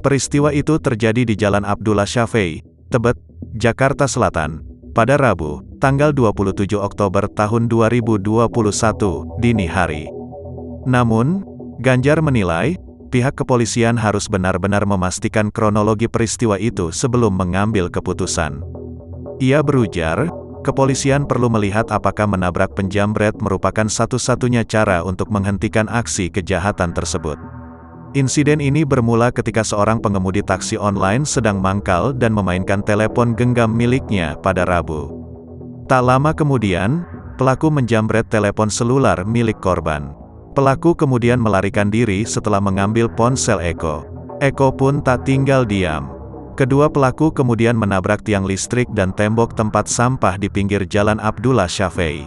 Peristiwa itu terjadi di Jalan Abdullah Syafei, Tebet, Jakarta Selatan, pada Rabu, tanggal 27 Oktober tahun 2021, dini hari. Namun, Ganjar menilai, pihak kepolisian harus benar-benar memastikan kronologi peristiwa itu sebelum mengambil keputusan. Ia berujar, kepolisian perlu melihat apakah menabrak penjambret merupakan satu-satunya cara untuk menghentikan aksi kejahatan tersebut. Insiden ini bermula ketika seorang pengemudi taksi online sedang mangkal dan memainkan telepon genggam miliknya pada Rabu. Tak lama kemudian, pelaku menjambret telepon selular milik korban. Pelaku kemudian melarikan diri setelah mengambil ponsel Eko. Eko pun tak tinggal diam. Kedua pelaku kemudian menabrak tiang listrik dan tembok tempat sampah di pinggir Jalan Abdullah Syafei.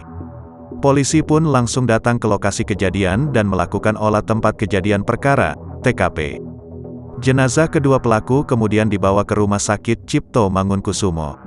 Polisi pun langsung datang ke lokasi kejadian dan melakukan olah tempat kejadian perkara, TKP. Jenazah kedua pelaku kemudian dibawa ke Rumah Sakit Cipto Mangunkusumo.